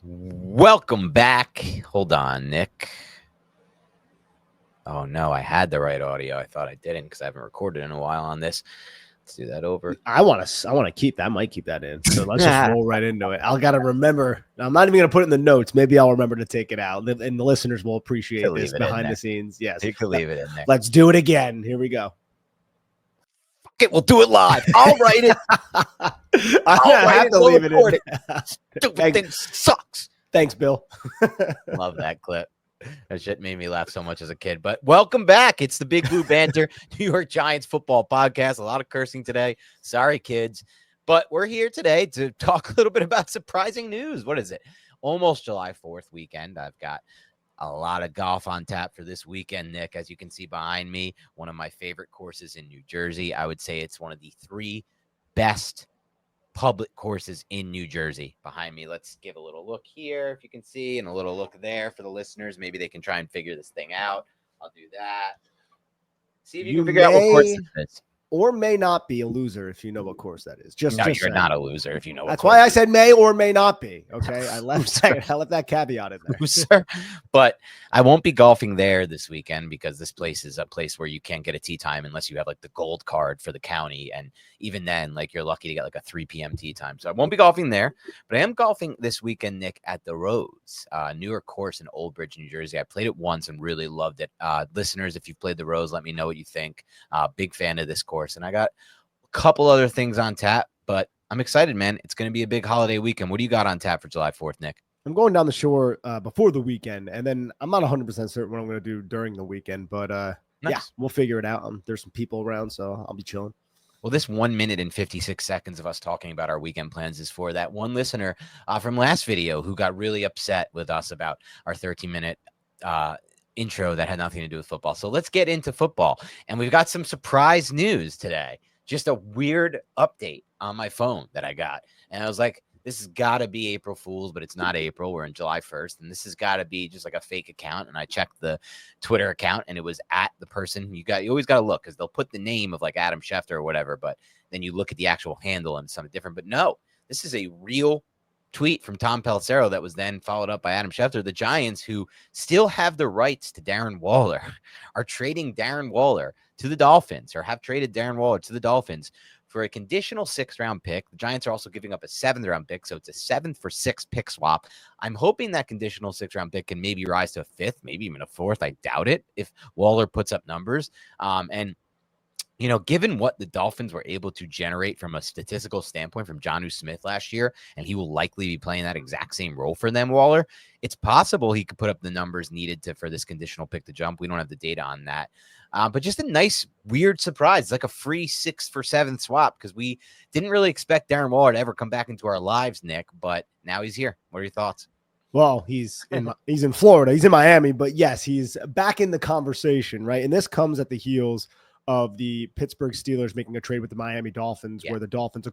Welcome back. Hold on, Nick. Oh, no, I had the right audio. I thought I didn't because I haven't recorded in a while on this. Let's do that over. I want to keep that. I might keep that in. So let's just roll right into it. I'll got to remember. I'm not even going to put it in the notes. Maybe I'll remember to take it out, and the listeners will appreciate this behind the scenes. Yes, you can leave it in there. Let's do it again. Here we go. Fuck it, we'll do it live. I'll write it. I have to leave it in. Stupid thing sucks. Thanks, Bill. Love that clip. That shit made me laugh so much as a kid. But welcome back. It's the Big Blue Banter, New York Giants football podcast. A lot of cursing today. Sorry, kids. But we're here today to talk a little bit about surprising news. What is it? Almost July 4th weekend. I've got a lot of golf on tap for this weekend, Nick. As you can see behind me, one of my favorite courses in New Jersey. I would say it's one of the three best public courses in New Jersey. Behind me, let's give a little look here if you can see, and a little look there for the listeners. Maybe they can try and figure this thing out. I'll do that. See if you can figure out what course it is. Or may not be a loser if you know what course that is. You're not a loser if you know. That's why I said may or may not be. Okay, I left that caveat in there. Loser. But I won't be golfing there this weekend because this place is a place where you can't get a tee time unless you have like the gold card for the county, and even then, like you're lucky to get like a 3 p.m. tee time. So I won't be golfing there, but I am golfing this weekend, Nick, at the Rose, newer course in Old Bridge, New Jersey. I played it once and really loved it. Listeners, if you've played the Rose, let me know what you think. Big fan of this course. And I got a couple other things on tap, but I'm excited, man. It's going to be a big holiday weekend. What do you got on tap for July 4th, Nick? I'm going down the shore before the weekend, and then I'm not 100% certain what I'm going to do during the weekend, but nice. Yeah, we'll figure it out. There's some people around, so I'll be chilling. Well, this 1 minute and 56 seconds of us talking about our weekend plans is for that one listener from last video who got really upset with us about our 13-minute intro that had nothing to do with football. So let's get into football. And we've got some surprise news today. Just a weird update on my phone that I got. And I was like, this has got to be April Fool's, but it's not April. We're in July 1st. And this has got to be just like a fake account. And I checked the Twitter account and it was at the person. You always got to look because they'll put the name of like Adam Schefter or whatever, but then you look at the actual handle and something different. But no, this is a real tweet from Tom Pelissero that was then followed up by Adam Schefter. The Giants, who still have the rights to Darren Waller, are trading Darren Waller to the Dolphins, or have traded Darren Waller to the Dolphins for a conditional 6th-round pick. The Giants are also giving up a 7th-round pick, so it's a 7th for 6 pick swap. I'm hoping that conditional 6th-round pick can maybe rise to a 5th, maybe even a 4th. I doubt it if Waller puts up numbers. And you know, given what the Dolphins were able to generate from a statistical standpoint from Jonnu Smith last year, and he will likely be playing that exact same role for them, Waller, it's possible he could put up the numbers needed for this conditional pick to jump. We don't have the data on that. But just a nice, weird surprise. It's like a free 6 for 7 swap because we didn't really expect Darren Waller to ever come back into our lives, Nick, but now he's here. What are your thoughts? Well, he's in Florida. He's in Miami, but yes, he's back in the conversation, right? And this comes at the heels of the Pittsburgh Steelers making a trade with the Miami Dolphins, where the Dolphins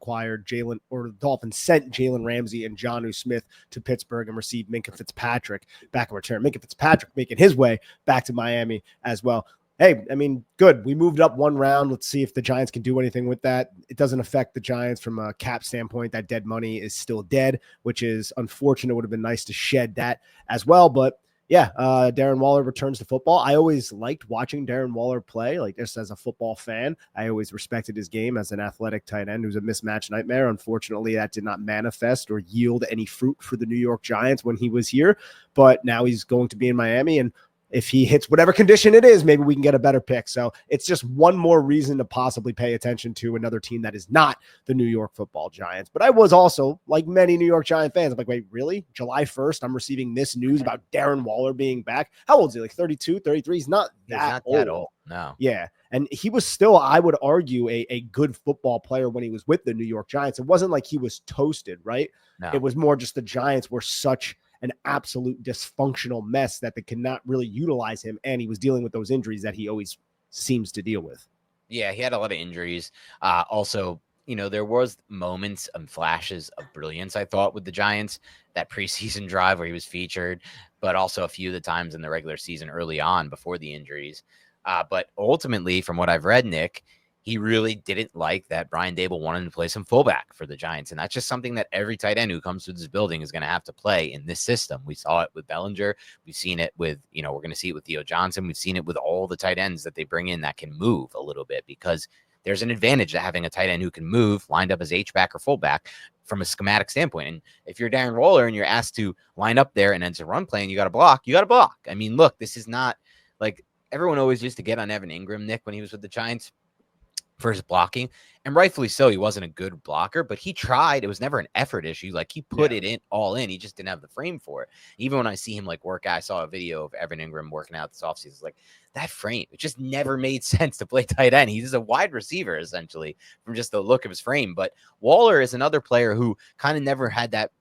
sent Jalen Ramsey and Jonnu Smith to Pittsburgh and received Minkah Fitzpatrick back in return. Minkah Fitzpatrick making his way back to Miami as well. Hey, I mean, good. We moved up 1 round. Let's see if the Giants can do anything with that. It doesn't affect the Giants from a cap standpoint. That dead money is still dead, which is unfortunate. It would have been nice to shed that as well, but yeah, Darren Waller returns to football. I always liked watching Darren Waller play, like just as a football fan. I always respected his game as an athletic tight end who's a mismatch nightmare. Unfortunately, that did not manifest or yield any fruit for the New York Giants when he was here, but now he's going to be in Miami, and if he hits whatever condition it is, maybe we can get a better pick. So it's just one more reason to possibly pay attention to another team that is not the New York Football Giants. But I was also, like many New York Giant fans, I'm like, wait, really? July 1st, I'm receiving this news about Darren Waller being back. How old is he? Like 32, 33? He's not that old. No. Yeah. And he was still, I would argue, a good football player when he was with the New York Giants. It wasn't like he was toasted, right? No. It was more just the Giants were such an absolute dysfunctional mess that they could not really utilize him. And he was dealing with those injuries that he always seems to deal with. Yeah, he had a lot of injuries. Also, you know, there was moments and flashes of brilliance, I thought, with the Giants, that preseason drive where he was featured, but also a few of the times in the regular season early on before the injuries. But ultimately, from what I've read, Nick, he really didn't like that Brian Dable wanted to play some fullback for the Giants. And that's just something that every tight end who comes to this building is going to have to play in this system. We saw it with Bellinger. We've seen it with, we're going to see it with Theo Johnson. We've seen it with all the tight ends that they bring in that can move a little bit, because there's an advantage to having a tight end who can move lined up as H-back or fullback from a schematic standpoint. And if you're Darren Waller and you're asked to line up there and enter run play and you got to block, you got to block. I mean, look, this is not like everyone always used to get on Evan Ingram, Nick, when he was with the Giants for his blocking, and rightfully so. He wasn't a good blocker, but he tried. It was never an effort issue. Like, he put it in all in. He just didn't have the frame for it. Even when I see him like work out, I saw a video of Evan Ingram working out this offseason. It's like, that frame, it just never made sense to play tight end. He's a wide receiver essentially from just the look of his frame. But Waller is another player who kind of never had that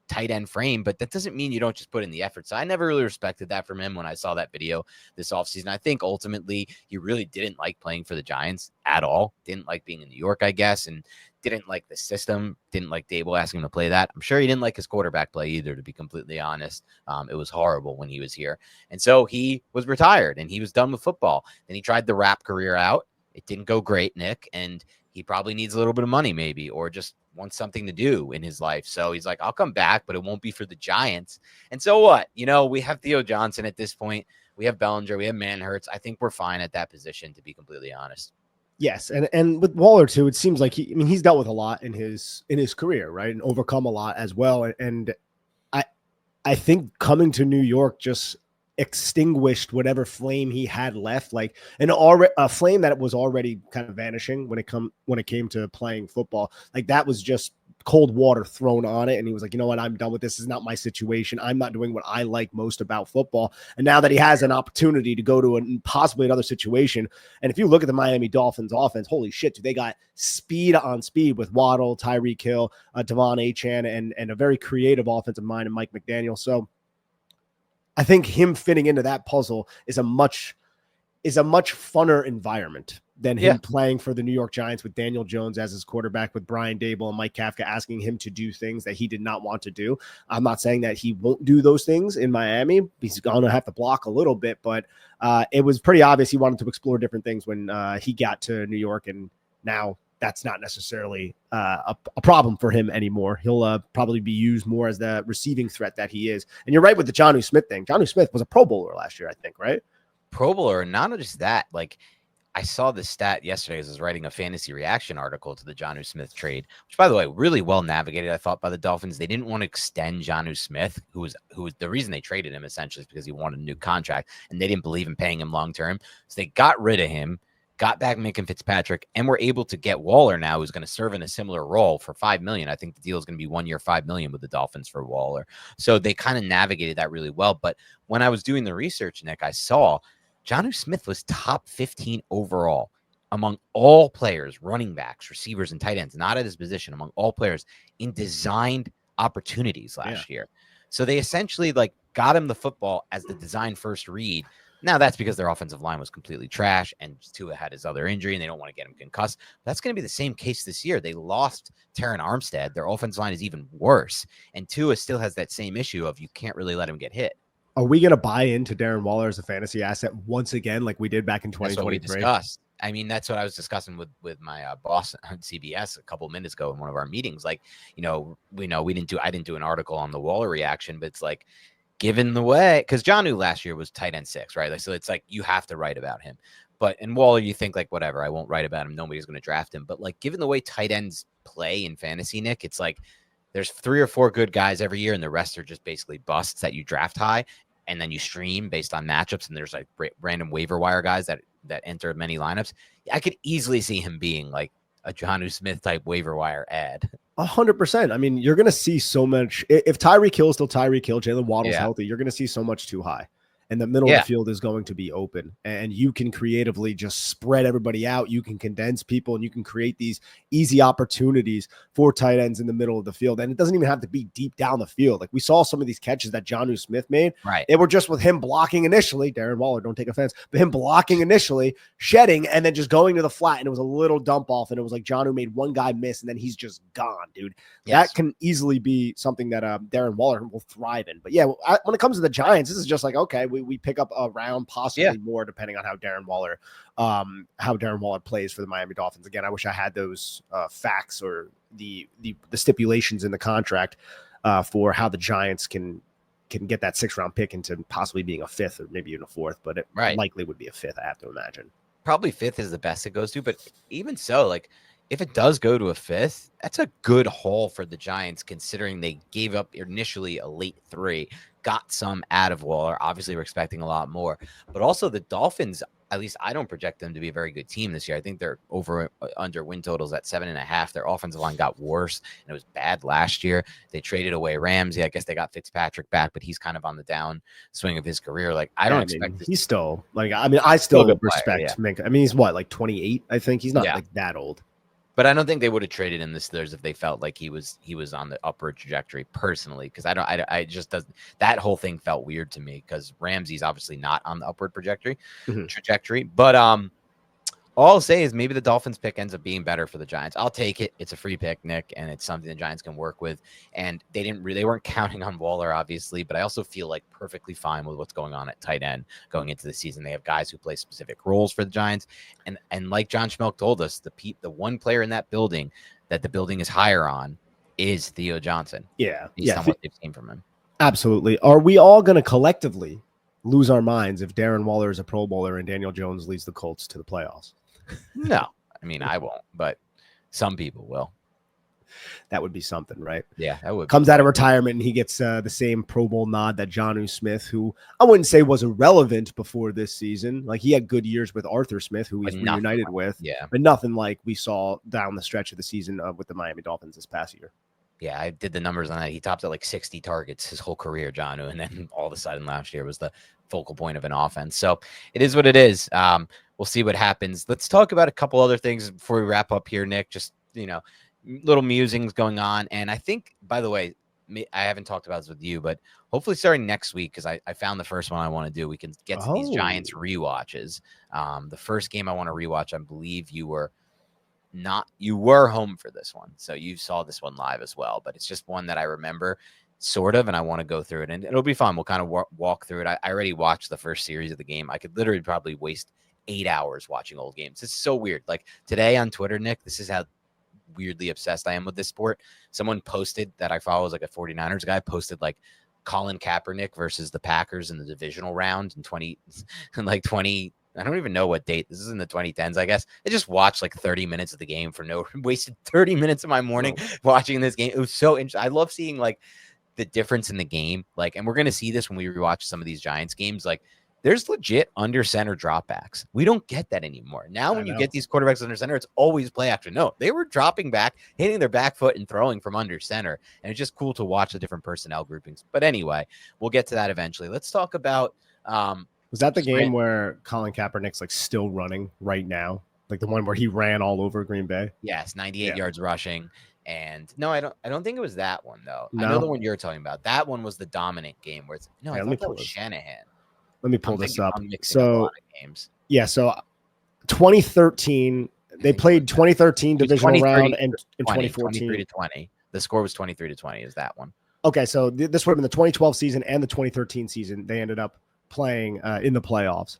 tight end frame, but that doesn't mean you don't just put in the effort. So I never really respected that from him when I saw that video this offseason. I think ultimately he really didn't like playing for the Giants at all. Didn't like being in New York, I guess, and didn't like the system. Didn't like Dable asking him to play that. I'm sure he didn't like his quarterback play either, to be completely honest. It was horrible when he was here. And so he was retired and he was done with football. Then he tried the rap career out. It didn't go great, Nick, and he probably needs a little bit of money maybe, or just wants something to do in his life. So he's like, I'll come back, but it won't be for the Giants. And so what? We have Theo Johnson at this point. We have Bellinger. We have Manhurts. I think we're fine at that position, to be completely honest. Yes, and with Waller too, it seems like he's dealt with a lot in his career, right, and overcome a lot as well. And I think coming to New York just extinguished whatever flame he had left, like a flame that was already kind of vanishing when it came to playing football. Like, that was just cold water thrown on it, and he was like, you know what, I'm done with this. This is not my situation. I'm not doing what I like most about football. And now that he has an opportunity to go to possibly another situation, and if you look at the Miami Dolphins offense, holy shit, dude, they got speed on speed with Waddle, Tyreek Hill, Devon Achane, and a very creative offensive mind in Mike McDaniel. So I think him fitting into that puzzle is a much funner environment than him playing for the New York Giants with Daniel Jones as his quarterback, with Brian Dable and Mike Kafka asking him to do things that he did not want to do. I'm not saying that he won't do those things in Miami. He's going to have to block a little bit, but it was pretty obvious he wanted to explore different things when he got to New York, and now that's not necessarily a problem for him anymore. He'll probably be used more as the receiving threat that he is. And you're right with the Jonnu Smith thing. Jonnu Smith was a Pro Bowler last year, I think, right? Pro Bowler, not just that, like, I saw the stat yesterday as I was writing a fantasy reaction article to the Jonnu Smith trade, which, by the way, really well navigated, I thought, by the Dolphins. They didn't want to extend Jonnu Smith, who was the reason they traded him, essentially, is because he wanted a new contract, and they didn't believe in paying him long term. So they got rid of him, got back Minka Fitzpatrick, and were able to get Waller now, who's going to serve in a similar role for $5 million. I think the deal is going to be 1 year, $5 million with the Dolphins for Waller. So they kind of navigated that really well. But when I was doing the research, Nick, I saw Jonnu Smith was top 15 overall among all players, running backs, receivers, and tight ends, not at his position, among all players in designed opportunities last year. So they essentially got him the football as the design first read. Now that's because their offensive line was completely trash, and Tua had his other injury, and they don't want to get him concussed. That's going to be the same case this year. They lost Teron Armstead. Their offensive line is even worse, and Tua still has that same issue of you can't really let him get hit. Are we going to buy into Darren Waller as a fantasy asset once again, like we did back in 2023? That's what we discussed. I mean, that's what I was discussing with my boss on CBS a couple of minutes ago in one of our meetings. I didn't do an article on the Waller reaction, but it's like, given the way, because Jonnu last year was tight end 6, right? So it's like you have to write about him. But in Waller, you think whatever, I won't write about him. Nobody's going to draft him. But given the way tight ends play in fantasy, Nick, it's like there's 3 or 4 good guys every year, and the rest are just basically busts that you draft high, and then you stream based on matchups. And there's random waiver wire guys that enter many lineups. I could easily see him being like a Jonnu Smith type waiver wire ad. 100%. I mean, you're going to see so much. If Tyreek Hill is still Tyreek Hill, Jalen Waddle's healthy, you're going to see so much too high. And the middle of the field is going to be open, and you can creatively just spread everybody out. You can condense people, and you can create these easy opportunities for tight ends in the middle of the field. And it doesn't even have to be deep down the field. Like we saw some of these catches that Jonnu Smith made. Right. They were just with him blocking initially. Darren Waller, don't take offense, but him blocking initially, shedding, and then just going to the flat. And it was a little dump off. And it was like Jonnu made one guy miss, and then he's just gone, dude. Yes. That can easily be something that Darren Waller will thrive in. But yeah, when it comes to the Giants, this is just like, okay, we pick up a round, possibly more, depending on how Darren Waller plays for the Miami Dolphins. Again, I wish I had those facts or the stipulations in the contract for how the Giants can get that 6th round pick into possibly being a 5th or maybe even a 4th, but it likely would be a 5th, I have to imagine. Probably 5th is the best it goes to, but even so, like, if it does go to a 5th, that's a good haul for the Giants, considering they gave up initially a late 3, got some out of Waller. Obviously, we're expecting a lot more, but also the Dolphins, at least I don't project them to be a very good team this year. I think they're under win totals at 7.5. Their offensive line got worse, and it was bad last year. They traded away Ramsey. I guess they got Fitzpatrick back, but he's kind of on the down swing of his career. Like, I don't expect he's still like, I still respect player, Minka. I mean, he's what, like 28? I think he's not like that old. But I don't think they would have traded him the Steelers if they felt like he was on the upward trajectory personally, because I just doesn't, that whole thing felt weird to me because Ramsey's obviously not on the upward trajectory. But all I'll say is maybe the Dolphins pick ends up being better for the Giants. I'll take it. It's a free pick, Nick, and it's something the Giants can work with. And they weren't counting on Waller, obviously, but I also feel like perfectly fine with what's going on at tight end going into the season. They have guys who play specific roles for the Giants. And like John Schmelk told us, the one player in that building that the building is higher on is Theo Johnson. Based on what they've seen from him. Absolutely. Are we all going to collectively lose our minds if Darren Waller is a Pro Bowler and Daniel Jones leads the Colts to the playoffs? No, I mean, I won't, but some people will. That would be something, right? Yeah, that would. Comes out of retirement and he gets the same Pro Bowl nod that Jonnu Smith, who I wouldn't say was irrelevant before this season. Like, he had good years with Arthur Smith, who he's reunited with. But nothing like we saw down the stretch of the season with the Miami Dolphins this past year. Yeah, I did the numbers on that. He topped at like 60 targets his whole career, Jonnu, and then all of a sudden last year was the focal point of an offense. So it is what it is. We'll see what happens. Let's talk about a couple other things before we wrap up here, Nick. Just, little musings going on. And I think, by the way, I haven't talked about this with you, but hopefully starting next week, because I found the first one I want to do, we can get to these Giants rewatches. The first game I want to rewatch, I believe you were home for this one. So you saw this one live as well, but it's just one that I remember sort of, and I want to go through it, and it'll be fun. We'll kind of walk through it. I already watched the first series of the game. I could literally probably waste 8 hours watching old games. It's so weird. Like today on Twitter, Nick, this is how weirdly obsessed I am with this sport. Someone posted that I follow, as like a 49ers guy, posted like Colin Kaepernick versus the Packers in the divisional round in 20, I don't even know what date. This is in the 2010s, I guess. I just watched like 30 minutes of the game wasted 30 minutes of my morning watching this game. It was so interesting. I love seeing like the difference in the game. Like, and we're going to see this when we rewatch some of these Giants games. Like, there's legit under center dropbacks. We don't get that anymore. Now, when you get these quarterbacks under center, it's always play action. No, they were dropping back, hitting their back foot and throwing from under center. And it's just cool to watch the different personnel groupings. But anyway, we'll get to that eventually. Let's talk about, was that the game where Colin Kaepernick's like still running right now? Like the one where he ran all over Green Bay? Yes, 98 yards rushing. And no, I don't think it was that one though. No? I know the one you're talking about. That one was the dominant game where I thought that was Shanahan. Let me pull this up. So 2013, they played 2013 divisional round and in 2014. 23-20. The score was 23-20 is that one. Okay, so this would have been the 2012 season and the 2013 season. They ended up playing in the playoffs.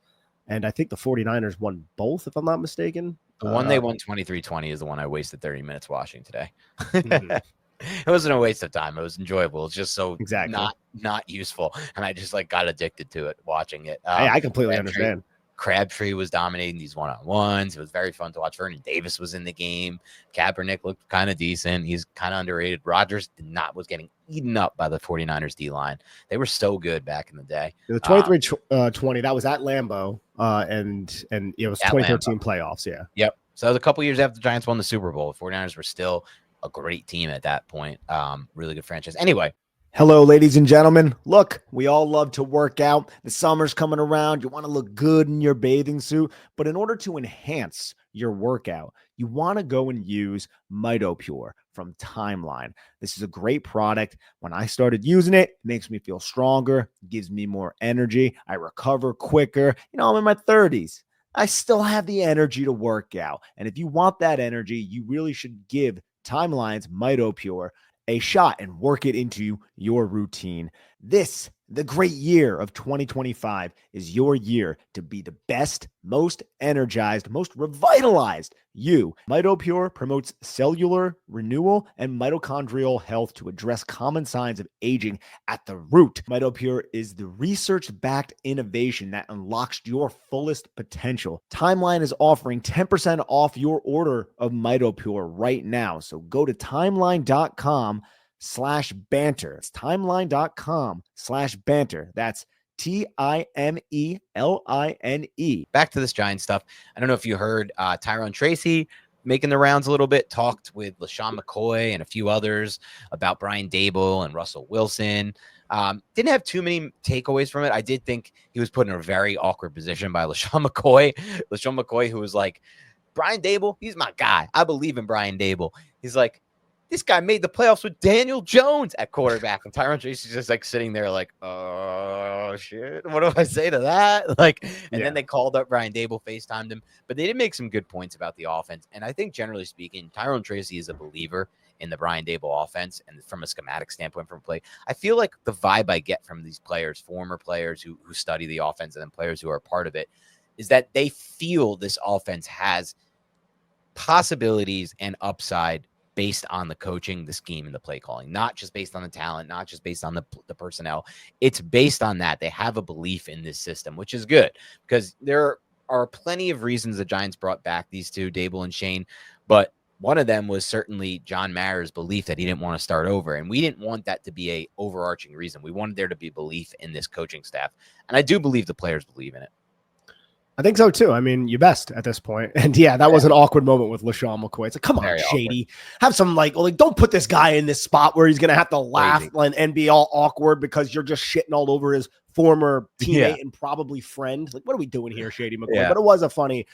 And I think the 49ers won both, if I'm not mistaken. The one they won 23-20 is the one I wasted 30 minutes watching today. It wasn't a waste of time. It was enjoyable. It's just so not useful. And I just like got addicted to it watching it. I completely understand. Crabtree was dominating these one-on-ones. It was very fun to watch. Vernon Davis was in the game. Kaepernick looked kind of decent. He's kind of underrated. Rodgers was getting eaten up by the 49ers D-line. They were so good back in the day. The 23-20, that was at Lambeau, and it was 2013 Lambeau. Playoffs, yeah. Yep. So that was a couple years after the Giants won the Super Bowl. The 49ers were still a great team at that point. Really good franchise. Anyway. Hello, ladies and gentlemen. Look, we all love to work out. The summer's coming around. You want to look good in your bathing suit. But in order to enhance your workout, you want to go and use MitoPure from Timeline. This is a great product. When I started using it, it makes me feel stronger, gives me more energy. I recover quicker. I'm in my 30s. I still have the energy to work out. And if you want that energy, you really should give Timeline's MitoPure a shot and work it into your routine. This The great year of 2025 is your year to be the best, most energized, most revitalized you. MitoPure promotes cellular renewal and mitochondrial health to address common signs of aging at the root. MitoPure is the research-backed innovation that unlocks your fullest potential. Timeline is offering 10% off your order of MitoPure right now. So go to timeline.com/banter. It's timeline.com/banter. That's TIMELINE. Back to this Giant stuff. I don't know if you heard Tyrone Tracy making the rounds a little bit, talked with LaShawn McCoy and a few others about Brian Dable and Russell Wilson. Didn't have too many takeaways from it. I did think he was put in a very awkward position by LaShawn McCoy. LaShawn McCoy, who was like, Brian Dable, he's my guy. I believe in Brian Dable. He's like, this guy made the playoffs with Daniel Jones at quarterback. And Tyrone Tracy's just like sitting there like, oh, shit. What do I say to that? Like, and then they called up Brian Dable, FaceTimed him. But they did make some good points about the offense. And I think generally speaking, Tyrone Tracy is a believer in the Brian Dable offense. And from a schematic standpoint from play, I feel like the vibe I get from these players, former players who study the offense and then players who are a part of it, is that they feel this offense has possibilities and upside based on the coaching, the scheme, and the play calling, not just based on the talent, not just based on the personnel. It's based on that. They have a belief in this system, which is good because there are plenty of reasons the Giants brought back these two, Dable and Shane, but one of them was certainly John Mayer's belief that he didn't want to start over. And we didn't want that to be a overarching reason. We wanted there to be belief in this coaching staff. And I do believe the players believe in it. I think so too. I mean, you best at this point. And yeah, that was an awkward moment with LaShawn McCoy. It's like, come on, Shady. Have some like don't put this guy in this spot where he's going to have to laugh and be all awkward because you're just shitting all over his former teammate and probably friend. Like, what are we doing here, Shady McCoy? Yeah. But it was a funny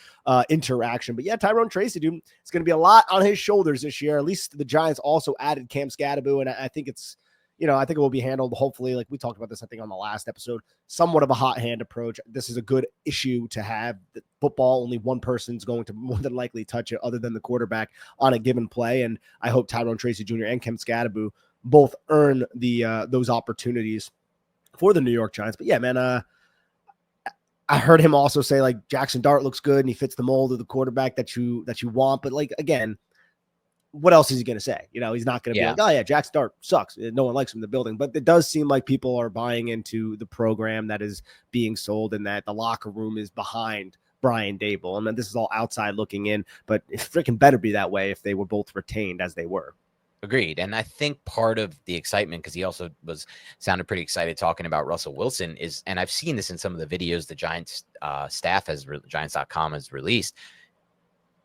interaction. But yeah, Tyrone Tracy, dude, it's going to be a lot on his shoulders this year. At least the Giants also added Cam Scadaboo, and I think it's, I think it will be handled, hopefully, like we talked about this, I think, on the last episode, somewhat of a hot hand approach. This is a good issue to have. The football, only one person's going to more than likely touch it other than the quarterback on a given play. And I hope Tyrone Tracy Jr. and Cam Scadaboo both earn those opportunities for the New York Giants. But yeah, man, I heard him also say, like, Jackson Dart looks good and he fits the mold of the quarterback that you want. But, like, again, what else is he going to say? He's not going to be like, oh yeah, Jackson Dart sucks. No one likes him in the building. But it does seem like people are buying into the program that is being sold and that the locker room is behind Brian Dable. And then this is all outside looking in, but it freaking better be that way if they were both retained as they were. Agreed. And I think part of the excitement, because he also sounded pretty excited talking about Russell Wilson, is, and I've seen this in some of the videos the Giants staff Giants.com has released,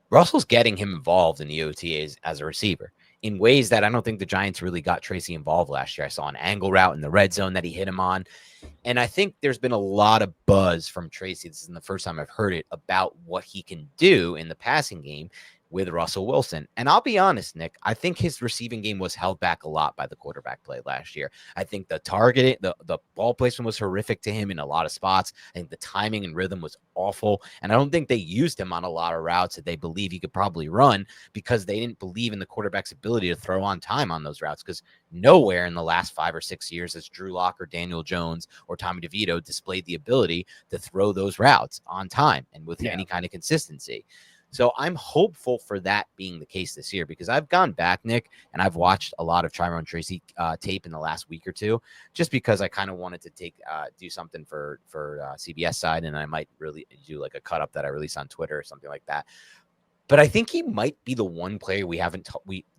Russell's getting him involved in the OTAs as a receiver in ways that I don't think the Giants really got Tracy involved last year. I saw an angle route in the red zone that he hit him on. And I think there's been a lot of buzz from Tracy. This isn't the first time I've heard it about what he can do in the passing game with Russell Wilson. And I'll be honest, Nick, I think his receiving game was held back a lot by the quarterback play last year. I think the targeting, the ball placement was horrific to him in a lot of spots. I think the timing and rhythm was awful. And I don't think they used him on a lot of routes that they believe he could probably run because they didn't believe in the quarterback's ability to throw on time on those routes, because nowhere in the last 5 or 6 years has Drew Lock or Daniel Jones or Tommy DeVito displayed the ability to throw those routes on time and with any kind of consistency. So I'm hopeful for that being the case this year, because I've gone back, Nick, and I've watched a lot of Tyrone Tracy tape in the last week or two, just because I kind of wanted to do something for CBS side, and I might really do like a cut up that I release on Twitter or something like that. But I think he might be the one player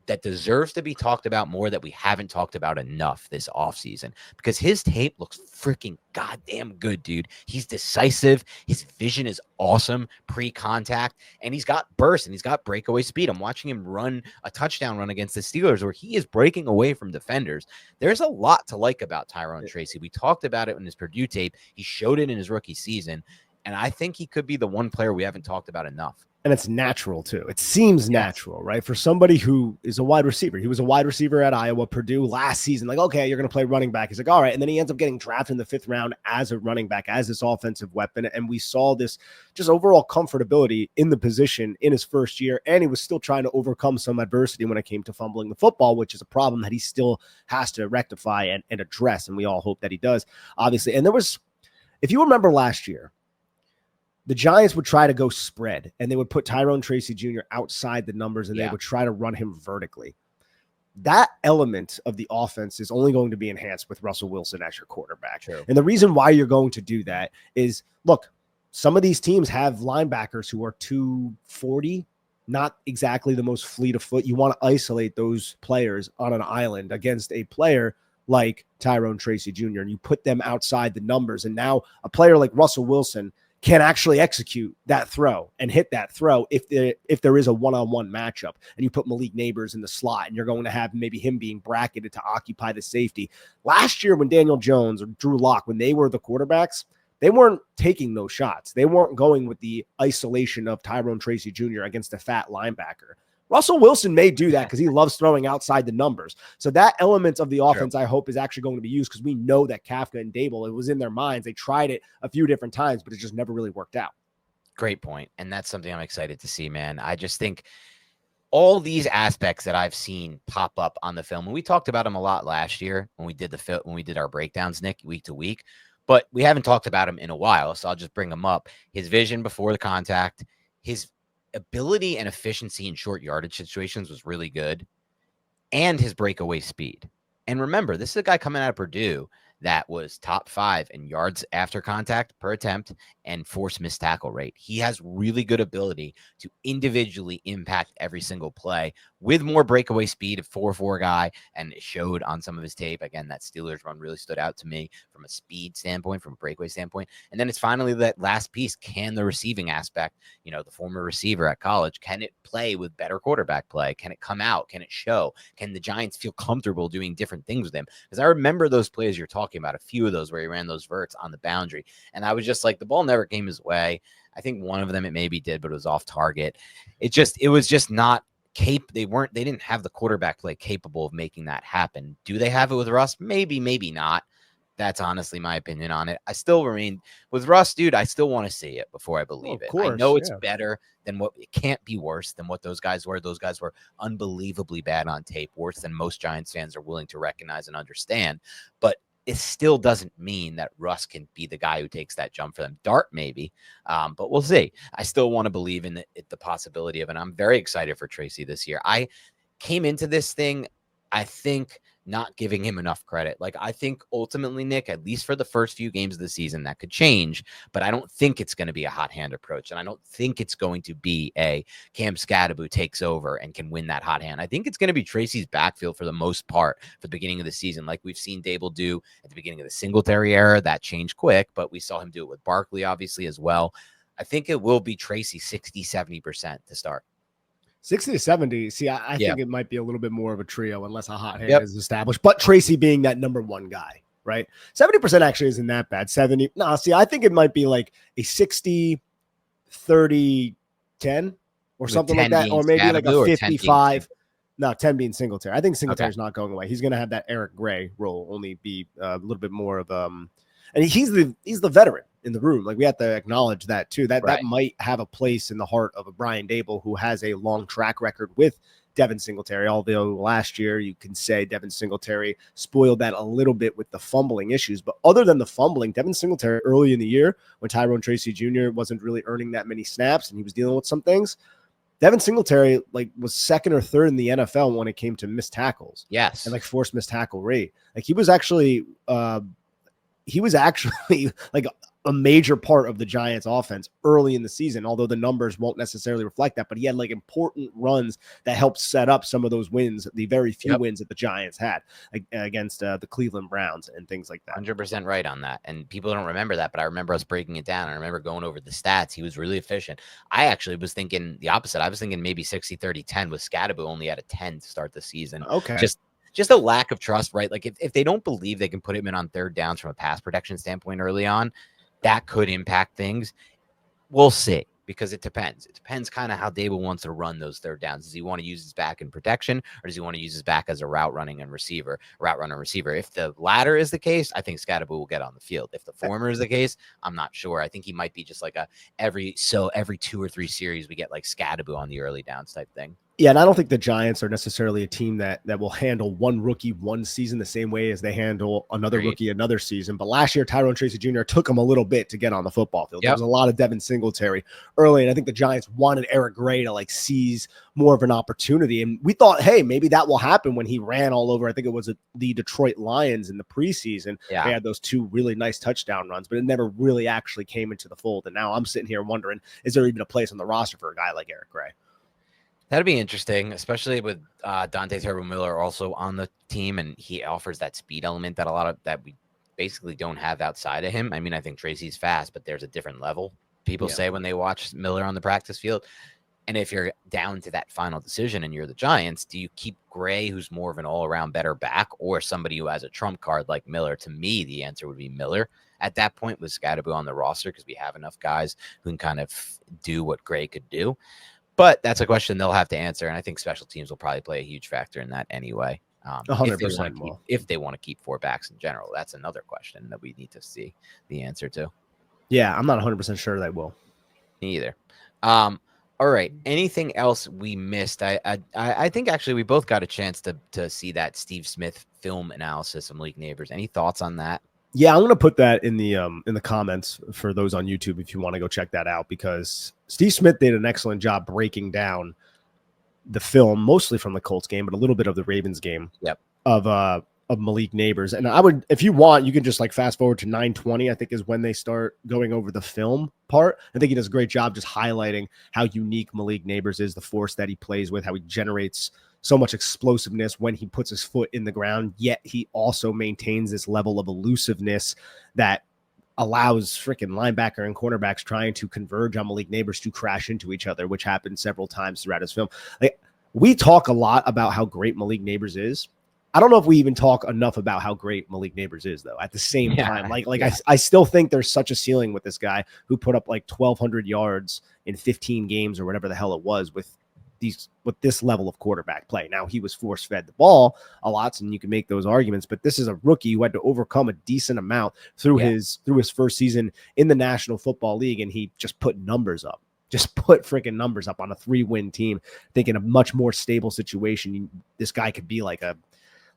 that deserves to be talked about more, that we haven't talked about enough this offseason, because his tape looks freaking goddamn good, dude. He's decisive. His vision is awesome pre-contact, and he's got burst and he's got breakaway speed. I'm watching him run a touchdown run against the Steelers where he is breaking away from defenders. There's a lot to like about Tyrone Tracy. We talked about it in his Purdue tape. He showed it in his rookie season. And I think he could be the one player we haven't talked about enough. And it's natural too. It seems natural, right? For somebody who is a wide receiver. He was a wide receiver at Iowa, Purdue last season. Like, okay, you're going to play running back. He's like, all right. And then he ends up getting drafted in the 5th round as a running back, as this offensive weapon. And we saw this just overall comfortability in the position in his first year. And he was still trying to overcome some adversity when it came to fumbling the football, which is a problem that he still has to rectify and address. And we all hope that he does, obviously. And there was, if you remember last year, the Giants would try to go spread, and they would put Tyrone Tracy Jr. outside the numbers, and they would try to run him vertically. That element of the offense is only going to be enhanced with Russell Wilson as your quarterback. True. And the reason why you're going to do that is, look, some of these teams have linebackers who are 240, not exactly the most fleet of foot. You want to isolate those players on an island against a player like Tyrone Tracy Jr., and you put them outside the numbers. And now a player like Russell Wilson can actually execute that throw and hit that throw if there is a one-on-one matchup, and you put Malik Neighbors in the slot, and you're going to have maybe him being bracketed to occupy the safety. Last year when Daniel Jones or Drew Lock, when they were the quarterbacks, they weren't taking those shots. They weren't going with the isolation of Tyrone Tracy Jr. against a fat linebacker. Russell Wilson may do that because he loves throwing outside the numbers. So that element of the offense, I hope, is actually going to be used, because we know that Kafka and Dable, it was in their minds. They tried it a few different times, but it just never really worked out. Great point. And that's something I'm excited to see, man. I just think all these aspects that I've seen pop up on the film, and we talked about them a lot last year when we did our breakdowns, Nick, week to week, but we haven't talked about them in a while. So I'll just bring them up. His vision before the contact, his ability and efficiency in short yardage situations was really good, and his breakaway speed. And remember, this is a guy coming out of Purdue that was top 5 in yards after contact per attempt and forced missed tackle rate. He has really good ability to individually impact every single play with more breakaway speed, a 4.4 guy, and it showed on some of his tape. Again, that Steelers run really stood out to me from a speed standpoint, from a breakaway standpoint. And then it's finally that last piece. Can the receiving aspect, the former receiver at college, can it play with better quarterback play? Can it come out? Can it show? Can the Giants feel comfortable doing different things with him? Because I remember those plays you're talking about, a few of those where he ran those verts on the boundary. And I was just like, the ball never came his way. I think one of them it maybe did, but it was off target. It was just not they didn't have the quarterback play capable of making that happen. Do they have it with Russ? Maybe, maybe not. That's honestly my opinion on it. I still remain with Russ, dude. I still want to see it before I believe it. I know it's better than it can't be worse than what those guys were. Those guys were unbelievably bad on tape, worse than most Giants fans are willing to recognize and understand. But it still doesn't mean that Russ can be the guy who takes that jump for them. Dart, maybe, but we'll see. I still want to believe in the possibility of it. I'm very excited for Tracy this year. I came into this thing, I think, not giving him enough credit. Like, I think ultimately, Nick, at least for the first few games of the season, that could change, but I don't think it's going to be a hot hand approach. And I don't think it's going to be a Cam Scadaboo takes over and can win that hot hand. I think it's going to be Tracy's backfield for the most part for the beginning of the season, like we've seen Dable do at the beginning of the Singletary era. That changed quick, but we saw him do it with Barkley, obviously, as well. I think it will be Tracy 60-70% to start. 60 to 70. See, I think it might be a little bit more of a trio unless a hot hand is established. But Tracy being that number one guy, right? 70% actually isn't that bad. 70. No, see, I think it might be like a 60, 30, 10 or something like that. Or maybe like a 55. No, 10 being Singletary. I think Singletary's not going away. He's going to have that Eric Gray role, only be a little bit more of and he's the veteran in the room. Like, we have to acknowledge that too. That might have a place in the heart of a Brian Dable, who has a long track record with Devin Singletary. Although last year you can say Devin Singletary spoiled that a little bit with the fumbling issues. But other than the fumbling, Devin Singletary early in the year, when Tyrone Tracy Jr. wasn't really earning that many snaps and he was dealing with some things, Devin Singletary was second or third in the NFL when it came to missed tackles. Yes. And forced missed tackle rate. Like, he was actually like a major part of the Giants offense early in the season, although the numbers won't necessarily reflect that, but he had important runs that helped set up some of those wins, the very few wins that the Giants had against the Cleveland Browns and things like that. 100% right on that. And people don't remember that, but I remember us breaking it down. I remember going over the stats. He was really efficient. I actually was thinking the opposite. I was thinking maybe 60-30-10 with Scadaboo only at a 10 to start the season. Okay. Just a lack of trust, right? Like, if they don't believe they can put him in on third downs from a pass protection standpoint early on, that could impact things. We'll see, because it depends. It depends kind of how Dable wants to run those third downs. Does he want to use his back in protection, or does he want to use his back as a route runner and receiver? If the latter is the case, I think Scadaboo will get on the field. If the former is the case, I'm not sure. I think he might be just like every 2 or 3 series we get like Scadaboo on the early downs type thing. Yeah, and I don't think the Giants are necessarily a team that will handle one rookie one season the same way as they handle another rookie another season. But last year, Tyrone Tracy Jr. took him a little bit to get on the football field. There was a lot of Devin Singletary early, and I think the Giants wanted Eric Gray to like seize more of an opportunity. And we thought, hey, maybe that will happen when he ran all over. I think it was the Detroit Lions in the preseason. Yeah. They had those 2 really nice touchdown runs, but it never really actually came into the fold. And now I'm sitting here wondering, is there even a place on the roster for a guy like Eric Gray? That'd be interesting, especially with Dante Turbo-Miller also on the team, and he offers that speed element that we basically don't have outside of him. I mean, I think Tracy's fast, but there's a different level, people say when they watch Miller on the practice field. And if you're down to that final decision and you're the Giants, do you keep Gray, who's more of an all-around better back, or somebody who has a trump card like Miller? To me, the answer would be Miller at that point, with Scadaboo on the roster, because we have enough guys who can kind of do what Gray could do. But that's a question they'll have to answer, and I think special teams will probably play a huge factor in that anyway. 100%. If they want to keep 4 backs in general, that's another question that we need to see the answer to. Yeah, I'm not 100% sure they will. Me either. All right. Anything else we missed? I think actually we both got a chance to see that Steve Smith film analysis of Malik Neighbors. Any thoughts on that? Yeah, I'm going to put that in the comments for those on YouTube if you want to go check that out, because Steve Smith did an excellent job breaking down the film, mostly from the Colts game, but a little bit of the Ravens game. Of Malik Neighbors. And I would, if you want, you can just like fast forward to 9:20, I think is when they start going over the film part. I think he does a great job just highlighting how unique Malik Neighbors is, the force that he plays with, how he generates so much explosiveness when he puts his foot in the ground, yet he also maintains this level of elusiveness that allows freaking linebacker and cornerbacks trying to converge on Malik Neighbors to crash into each other, which happened several times throughout his film. Like, we talk a lot about how great Malik Neighbors is. I don't know if we even talk enough about how great Malik Neighbors is, though. At the same time, I still think there's such a ceiling with this guy who put up like 1,200 yards in 15 games or whatever the hell it was with this level of quarterback play. Now, he was force-fed the ball a lot, and you can make those arguments, but this is a rookie who had to overcome a decent amount through his first season in the National Football League, and he just put numbers up. Just put freaking numbers up on a 3-win team. I think in a much more stable situation, this guy could be like a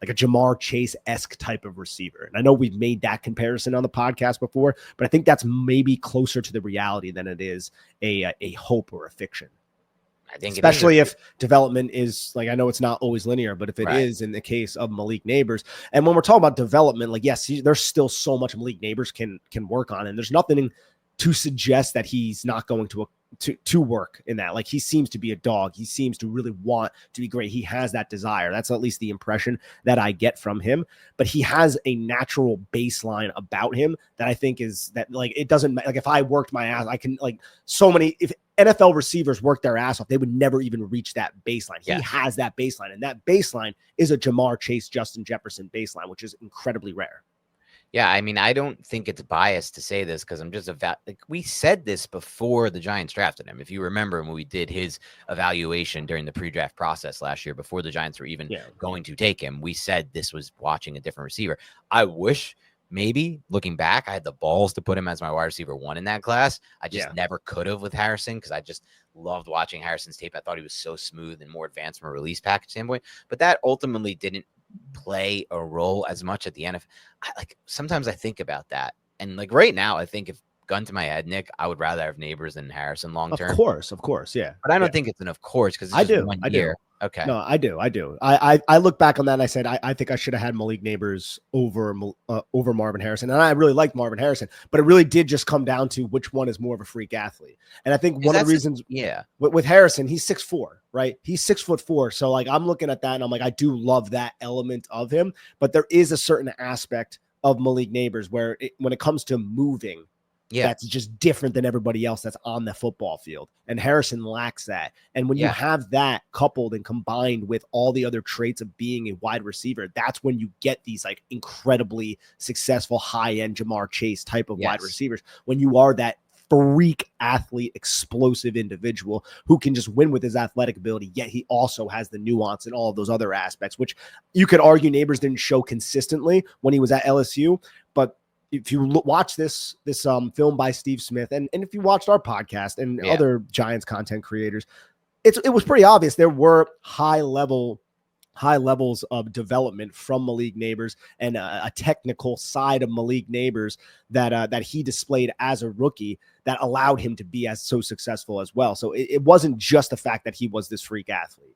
Jamar Chase-esque type of receiver. And I know we've made that comparison on the podcast before, but I think that's maybe closer to the reality than it is a hope or a fiction. I think especially if development is like, I know it's not always linear, but if it is in the case of Malik Neighbors, and when we're talking about development, like, yes, there's still so much Malik Neighbors can work on, and there's nothing to suggest that he's not going to work in that. Like, he seems to be a dog. He seems to really want to be great. He has that desire. That's at least the impression that I get from him, but he has a natural baseline about him that I think is that, like, it doesn't like if I worked my ass, I can, like, so many, if NFL receivers work their ass off, they would never even reach that baseline. He has that baseline, and that baseline is a Jamar Chase, Justin Jefferson baseline, which is incredibly rare. Yeah, I mean, I don't think it's biased to say this because I'm just like, we said this before the Giants drafted him. If you remember when we did his evaluation during the pre-draft process last year, before the Giants were even going to take him, we said this was watching a different receiver. I wish maybe looking back, I had the balls to put him as my wide receiver 1 in that class. I just never could have with Harrison because I just loved watching Harrison's tape. I thought he was so smooth and more advanced from a release package standpoint, but that ultimately didn't play a role as much at the end of sometimes I think about that, and like right now I think, if gun to my head, Nick, I would rather have Neighbors than Harrison long term. Of course, yeah. But I don't think it's an of course, because I do. Okay. No, I do. I look back on that and I said I think I should have had Malik Neighbors over Marvin Harrison, and I really liked Marvin Harrison, but it really did just come down to which one is more of a freak athlete. And I think one of the reasons, with Harrison, he's 6'4", right? He's 6'4", so like I'm looking at that and I'm like, I do love that element of him, but there is a certain aspect of Malik Neighbors where when it comes to moving, that's just different than everybody else that's on the football field. And Harrison lacks that. And when you have that coupled and combined with all the other traits of being a wide receiver, that's when you get these like incredibly successful high-end Jamar Chase type of wide receivers. When you are that freak athlete, explosive individual who can just win with his athletic ability, yet he also has the nuance and all of those other aspects, which you could argue Neighbors didn't show consistently when he was at LSU. But if you watch this film by Steve Smith, and if you watched our podcast and other Giants content creators, it was pretty obvious there were high levels of development from Malik Neighbors and a technical side of Malik Neighbors that he displayed as a rookie that allowed him to be so successful as well. So it wasn't just the fact that he was this freak athlete.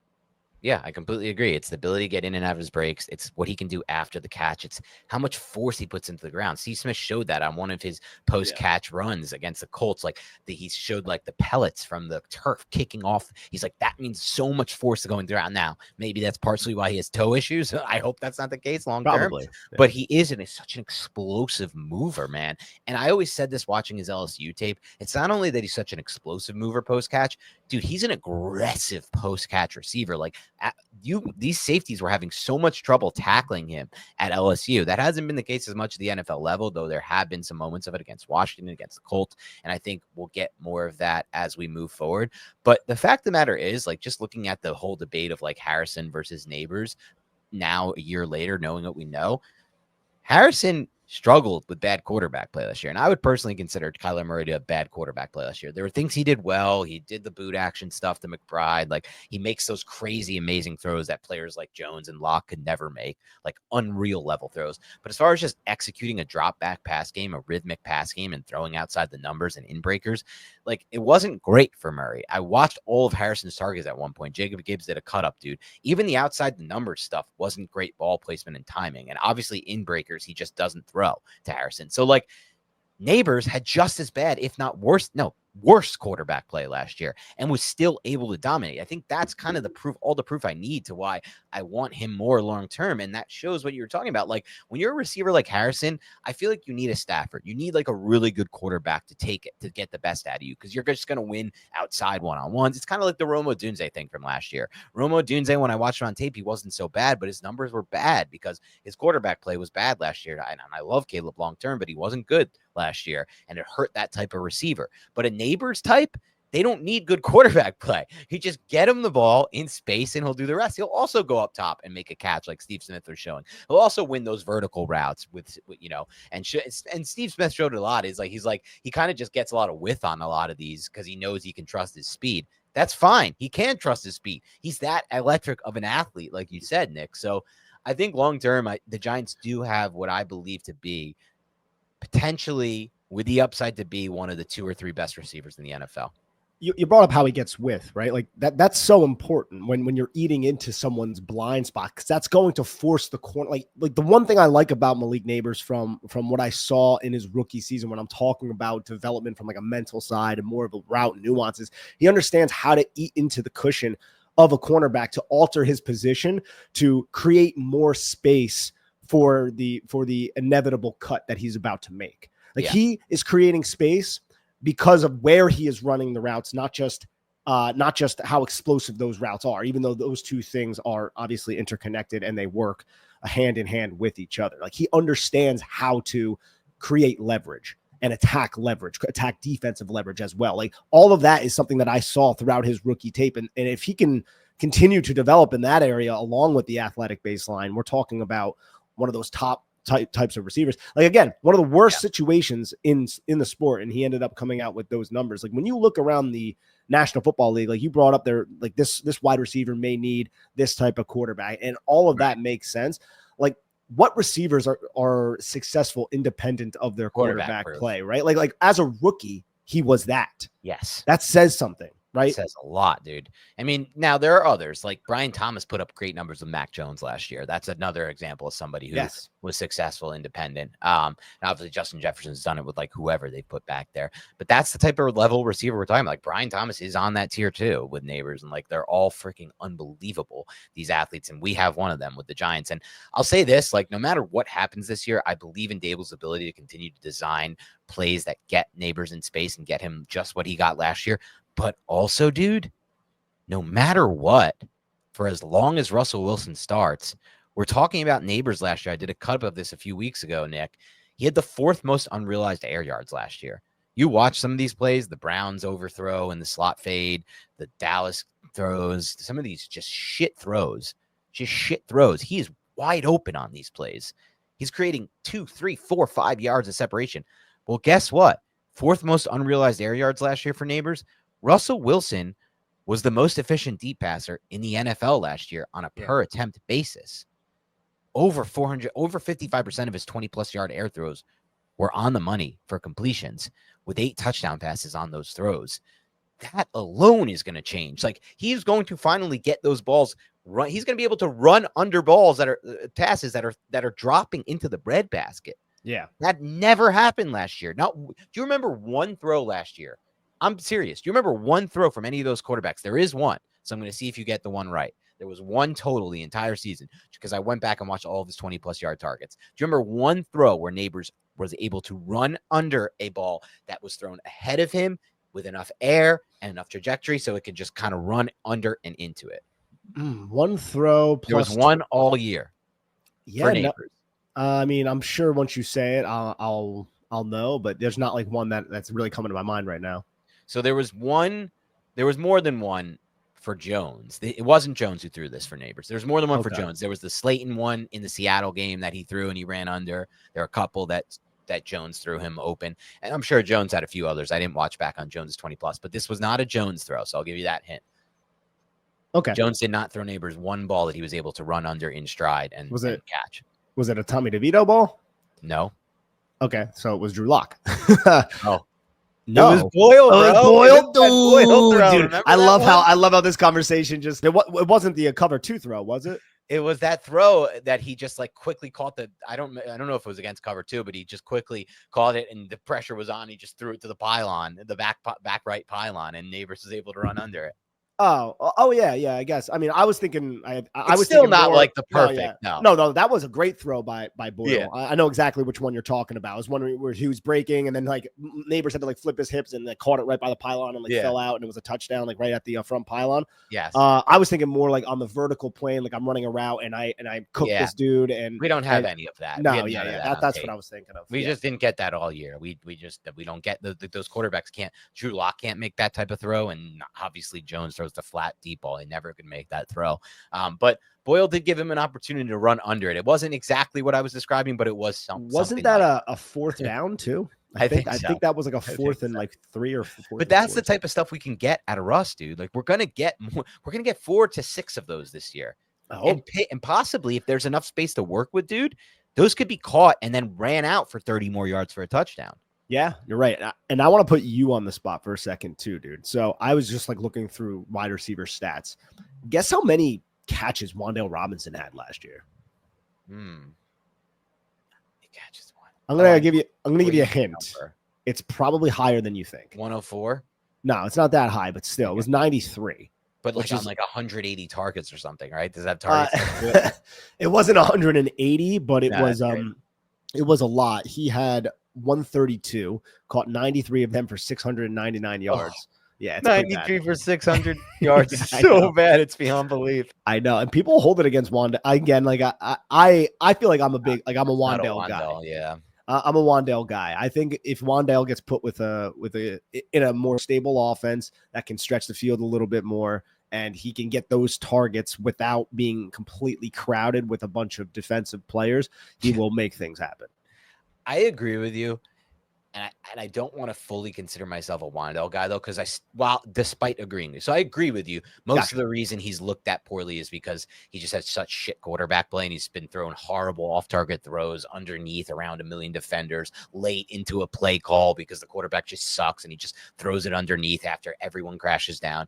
Yeah, I completely agree. It's the ability to get in and out of his breaks. It's what he can do after the catch. It's how much force he puts into the ground. Steve Smith showed that on one of his post-catch runs against the Colts. Like he showed like the pellets from the turf kicking off. He's like, that means so much force going through. Now, maybe that's partially why he has toe issues. I hope that's not the case long term. But he is such an explosive mover, man. And I always said this watching his LSU tape. It's not only that he's such an explosive mover post-catch, dude, he's an aggressive post-catch receiver. Like these safeties were having so much trouble tackling him at LSU. That hasn't been the case as much at the NFL level, though there have been some moments of it against Washington, against the Colts. And I think we'll get more of that as we move forward. But the fact of the matter is, like, just looking at the whole debate of like Harrison versus Neighbors now, a year later, knowing what we know, Harrison struggled with bad quarterback play last year. And I would personally consider Kyler Murray to a bad quarterback play last year. There were things he did well. He did the boot action stuff to McBride. Like he makes those crazy, amazing throws that players like Jones and Locke could never make, like unreal level throws. But as far as just executing a drop back pass game, a rhythmic pass game, and throwing outside the numbers and in breakers, like it wasn't great for Murray. I watched all of Harrison's targets at one point. Jacob Gibbs did a cut up, dude. Even the outside the numbers stuff wasn't great ball placement and timing. And obviously in breakers, he just doesn't throw to Harrison. So like Neighbors had just as bad, if not worse quarterback play last year and was still able to dominate. I think that's kind of the proof, all the proof I need to why I want him more long-term. And that shows what you were talking about. Like when you're a receiver like Harrison, I feel like you need a Stafford. You need like a really good quarterback to take it, to get the best out of you, because you're just going to win outside one-on-ones. It's kind of like the Romo Dunze thing from last year. Romo Dunze, when I watched him on tape, he wasn't so bad, but his numbers were bad because his quarterback play was bad last year. And I love Caleb long-term, but he wasn't good last year, and it hurt that type of receiver. But a Neighbors type, they don't need good quarterback play. You just get him the ball in space and he'll do the rest. He'll also go up top and make a catch like Steve Smith was showing. He'll also win those vertical routes with and Steve Smith showed it a lot. He kind of just gets a lot of width on a lot of these because he knows he can trust his speed. That's fine. He can trust his speed. He's that electric of an athlete, like you said, Nick. So I think long-term, the Giants do have what I believe to be potentially with the upside to be one of the 2 or 3 best receivers in the NFL. You brought up how he gets width, right? Like that's so important when you're eating into someone's blind spot, because that's going to force the corner. Like the one thing I like about Malik Neighbors from what I saw in his rookie season, when I'm talking about development from like a mental side and more of a route nuances, he understands how to eat into the cushion of a cornerback to alter his position to create more space for the inevitable cut that he's about to make. Like he is creating space because of where he is running the routes, not just how explosive those routes are, even though those two things are obviously interconnected and they work hand in hand with each other. Like he understands how to create leverage and attack defensive leverage as well. Like all of that is something that I saw throughout his rookie tape. And if he can continue to develop in that area along with the athletic baseline, we're talking about one of those top types of receivers. Like again, one of the worst situations in the sport, and he ended up coming out with those numbers. Like when you look around the National Football League, like you brought up there, like this wide receiver may need this type of quarterback, and all of that makes sense. Like what receivers are successful independent of their quarterback play, right? Like as a rookie, he was that. Yes, that says something. Right. It says a lot, dude. I mean, now there are others like Brian Thomas put up great numbers with Mac Jones last year. That's another example of somebody who was successful independent. And obviously Justin Jefferson's done it with like whoever they put back there. But that's the type of level receiver we're talking about. Like Brian Thomas is on that tier too with Neighbors, and like they're all freaking unbelievable, these athletes. And we have one of them with the Giants. And I'll say this, like no matter what happens this year, I believe in Daboll's ability to continue to design plays that get Neighbors in space and get him just what he got last year. But also, dude, no matter what, for as long as Russell Wilson starts, we're talking about Neighbors last year. I did a cut of this a few weeks ago, Nick. He had the 4th most unrealized air yards last year. You watch some of these plays, the Browns overthrow and the slot fade, the Dallas throws, some of these just shit throws. He is wide open on these plays. He's creating 2, 3, 4, 5 yards of separation. Well, guess what? 4th most unrealized air yards last year for Neighbors. Russell Wilson was the most efficient deep passer in the NFL last year on a per attempt basis. Over 55% of his 20-plus yard air throws were on the money for completions with 8 touchdown passes on those throws. That alone is going to change. Like, he's going to finally get those balls run. He's going to be able to run under balls that are passes that are dropping into the breadbasket. Yeah. That never happened last year. Now, do you remember one throw last year? I'm serious. Do you remember one throw from any of those quarterbacks? There is one. So I'm going to see if you get the one right. There was one total the entire season because I went back and watched all of his 20-plus yard targets. Do you remember one throw where Neighbors was able to run under a ball that was thrown ahead of him with enough air and enough trajectory so it could just kind of run under and into it? One throw plus there was one all year for Neighbors. I mean, I'm sure once you say it, I'll know, but there's not like one that's really coming to my mind right now. So there was more than one for Jones. It wasn't Jones who threw this for Neighbors. There's more than one for Jones. There was the Slayton one in the Seattle game that he threw and he ran under. There are a couple that Jones threw him open. And I'm sure Jones had a few others. I didn't watch back on Jones' 20-plus, but this was not a Jones throw, so I'll give you that hint. Okay. Jones did not throw Neighbors one ball that he was able to run under in stride and catch. Was it a Tommy DeVito ball? No. Okay, so it was Drew Lock. Oh. No, it was Boyle. Dude. I love how this conversation just it wasn't the cover 2 throw, was it? It was that throw that he just like quickly caught the. I don't know if it was against cover 2, but he just quickly caught it and the pressure was on. He just threw it to the pylon, the back right pylon, and Neighbors was able to run under it. Oh yeah. I guess. I mean, I was thinking. I was still thinking not more, like the perfect. No. That was a great throw by Boyle. Yeah. I know exactly which one you're talking about. I was wondering where he was breaking, and then like Neighbors had to like flip his hips and like caught it right by the pylon and like fell out, and it was a touchdown like right at the front pylon. Yes. I was thinking more like on the vertical plane, like I'm running a route and I cooked this dude, and we don't have any of that. No, that's what I was thinking of. We just didn't get that all year. We don't get those quarterbacks can't. Drew Lock can't make that type of throw, and obviously Jones throws the flat deep ball. He never could make that throw. But Boyle did give him an opportunity to run under it. It wasn't exactly what I was describing, but it was something. Wasn't that like a 4th down too? I think that was like a 4th and like 3 or 4. But that's the type of stuff we can get out of Russ, dude. Like we're gonna get 4 to 6 of those this year. And possibly if there's enough space to work with, dude, those could be caught and then ran out for 30 more yards for a touchdown. Yeah, you're right. And I want to put you on the spot for a second too, dude. So I was just like looking through wide receiver stats. Guess how many catches Wan'Dale Robinson had last year? He catches one. I'm gonna give you a hint. Number. It's probably higher than you think. 104? No, it's not that high, but still, it was 93. But like on like 180 targets or something, right? Does that target? It wasn't 180, but it was it was a lot. He had 132, caught 93 of them for 699 yards. Yeah, it's 93 for 600 yards. It's so bad, it's beyond belief. I know, and people hold it against Wan'Dale again. Like I feel like I'm a Wan'Dale guy. Yeah, I'm a Wan'Dale guy. I think if Wan'Dale gets put with in a more stable offense that can stretch the field a little bit more, and he can get those targets without being completely crowded with a bunch of defensive players, he will make things happen. I agree with you. And I don't want to fully consider myself a Wan'Dale guy, though, because despite agreeing with you. So I agree with you. Most of the reason he's looked at poorly is because he just has such shit quarterback play, and he's been throwing horrible off-target throws underneath around a million defenders late into a play call because the quarterback just sucks, and he just throws it underneath after everyone crashes down.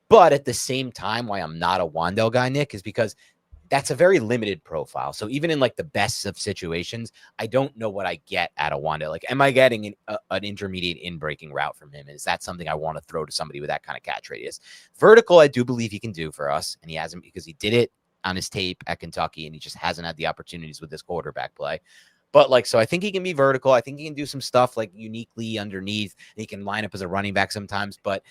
But at the same time, why I'm not a Wan'Dale guy, Nick, is because that's a very limited profile. So even in like the best of situations, I don't know what I get out of Wan'Dale. Like, am I getting an intermediate in-breaking route from him? Is that something I want to throw to somebody with that kind of catch radius? Vertical, I do believe he can do for us, and he hasn't because he did it on his tape at Kentucky, and he just hasn't had the opportunities with this quarterback play. But like, so I think he can be vertical. I think he can do some stuff like uniquely underneath. He can line up as a running back sometimes, but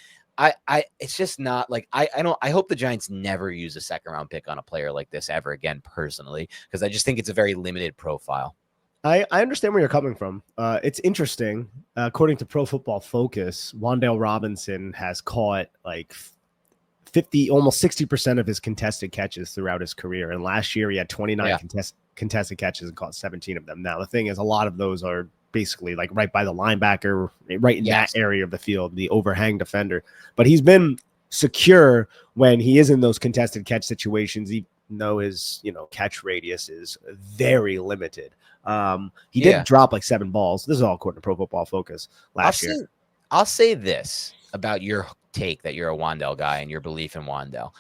it's just not like I hope the Giants never use a 2nd round pick on a player like this ever again, personally, because I just think it's a very limited profile. I understand where you're coming from. It's interesting. According to Pro Football Focus, Wan'Dale Robinson has caught like 50, almost 60% of his contested catches throughout his career. And last year he had 29 contested catches and caught 17 of them. Now, the thing is, a lot of those are basically like right by the linebacker, right in that area of the field, the overhang defender. But he's been secure when he is in those contested catch situations, even though his, catch radius is very limited. He did drop like 7 balls. This is all according to Pro Football Focus last year. I'll say this about your take that you're a Wan'Dale guy and your belief in Wan'Dale.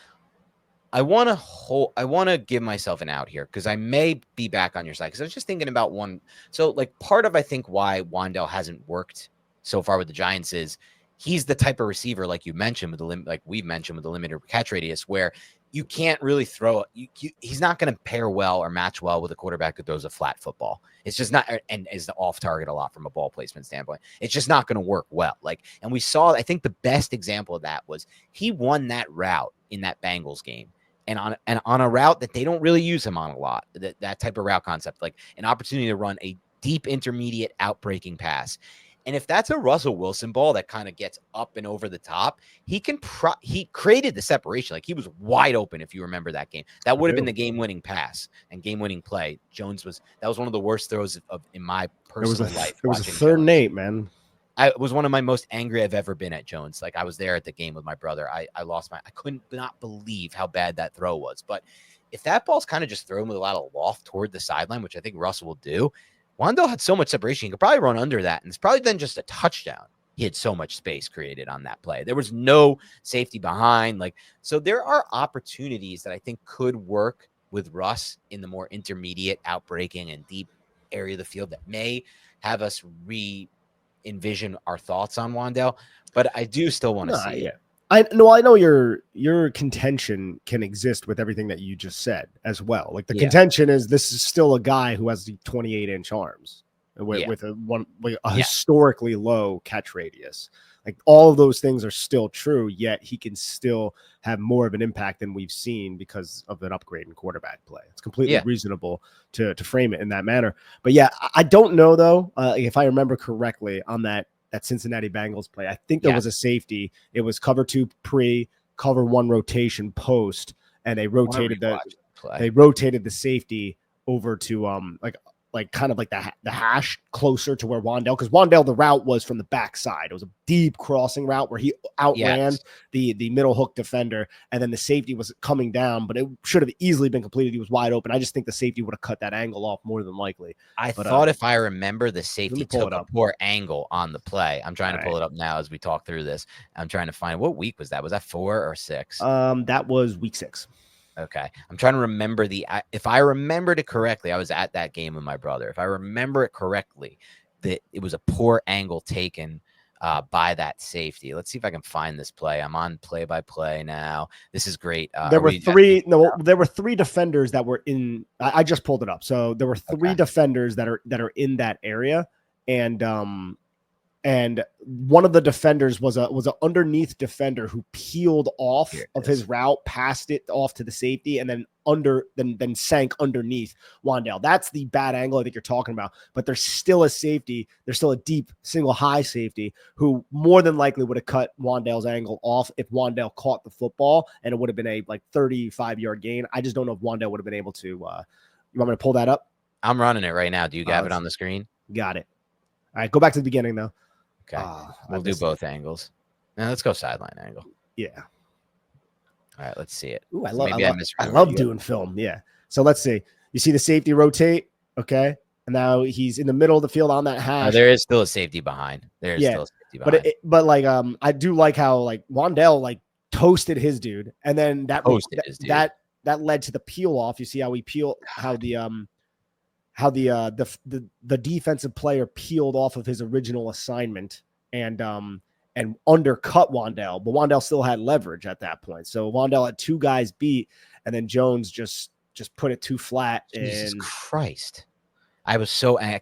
I want to give myself an out here because I may be back on your side because I was just thinking about one. So like part of I think why Wan'Dale hasn't worked so far with the Giants is he's the type of receiver like you mentioned with we've mentioned with the limited catch radius where you can't really throw it. He's not going to pair well or match well with a quarterback who throws a flat football. It's just not, and is off target a lot from a ball placement standpoint. It's just not going to work well. And we saw, I think the best example of that was he won that route in that Bengals game. And on a route that they don't really use him on a lot, that type of route concept, like an opportunity to run a deep intermediate outbreaking pass. And if that's a Russell Wilson ball that kind of gets up and over the top, he created the separation. Like he was wide open. If you remember that game, that would have been the game-winning pass and game-winning play. That was one of the worst throws in my personal life. It was a third and 8, man. It was one of my most angry I've ever been at Jones. Like I was there at the game with my brother. I could not believe how bad that throw was. But if that ball's kind of just thrown with a lot of loft toward the sideline, which I think Russell will do, Wan'Dale had so much separation, he could probably run under that, and it's probably then just a touchdown. He had so much space created on that play. There was no safety behind. So there are opportunities that I think could work with Russ in the more intermediate, outbreaking, and deep area of the field that may have us re-envision our thoughts on Wan'Dale. But I do still want to see it. I know your contention can exist with everything that you just said as well. Like the contention is this is still a guy who has the 28-inch arms with a historically low catch radius. Like all of those things are still true, yet he can still have more of an impact than we've seen because of an upgrade in quarterback play. It's completely reasonable to frame it in that manner. But I don't know though, if I remember correctly on that Cincinnati Bengals play. I think there was a safety. It was cover 2 pre, cover 1 rotation post, and they rotated the safety over to like kind of like the hash closer to where Wan'Dale, because Wan'Dale, the route was from the backside. It was a deep crossing route where he outran the middle hook defender, and then the safety was coming down, but it should have easily been completed. He was wide open. I just think the safety would have cut that angle off more than likely. I thought if I remember, the safety took a poor angle on the play. I'm trying to pull it up now as we talk through this. I'm trying to find what week was that? Was that 4 or 6? That was week 6. Okay. I'm trying to remember if I remembered it correctly, I was at that game with my brother. If I remember it correctly, that it was a poor angle taken by that safety. Let's see if I can find this play. I'm on play-by-play now. This is great. There were 3 defenders that were in. I just pulled it up. So there were 3 defenders that are in that area, and one of the defenders was an underneath defender who peeled off of his route, passed it off to the safety, and then sank underneath Wan'Dale. That's the bad angle I think you're talking about. But there's still a safety. There's still a deep single high safety who more than likely would have cut Wan'Dale's angle off if Wan'Dale caught the football, and it would have been a 35-yard gain. I just don't know if Wan'Dale would have been able to. You want me to pull that up? I'm running it right now. Do you have it on the screen? Got it. All right, go back to the beginning though. Okay, we'll do both angles. Now let's go sideline angle. Yeah. All right, let's see it. Ooh, I love doing film. Yeah. So let's see. You see the safety rotate, okay? And now he's in the middle of the field on that hash. There is still a safety behind. Still a safety behind. But I do like how Wan'Dale toasted his dude, and then that led to the peel off. You see how he peeled how the defensive player peeled off of his original assignment and undercut Wan'Dale, but Wan'Dale still had leverage at that point. So Wan'Dale had 2 guys beat, and then Jones just put it too flat. Jesus Christ. I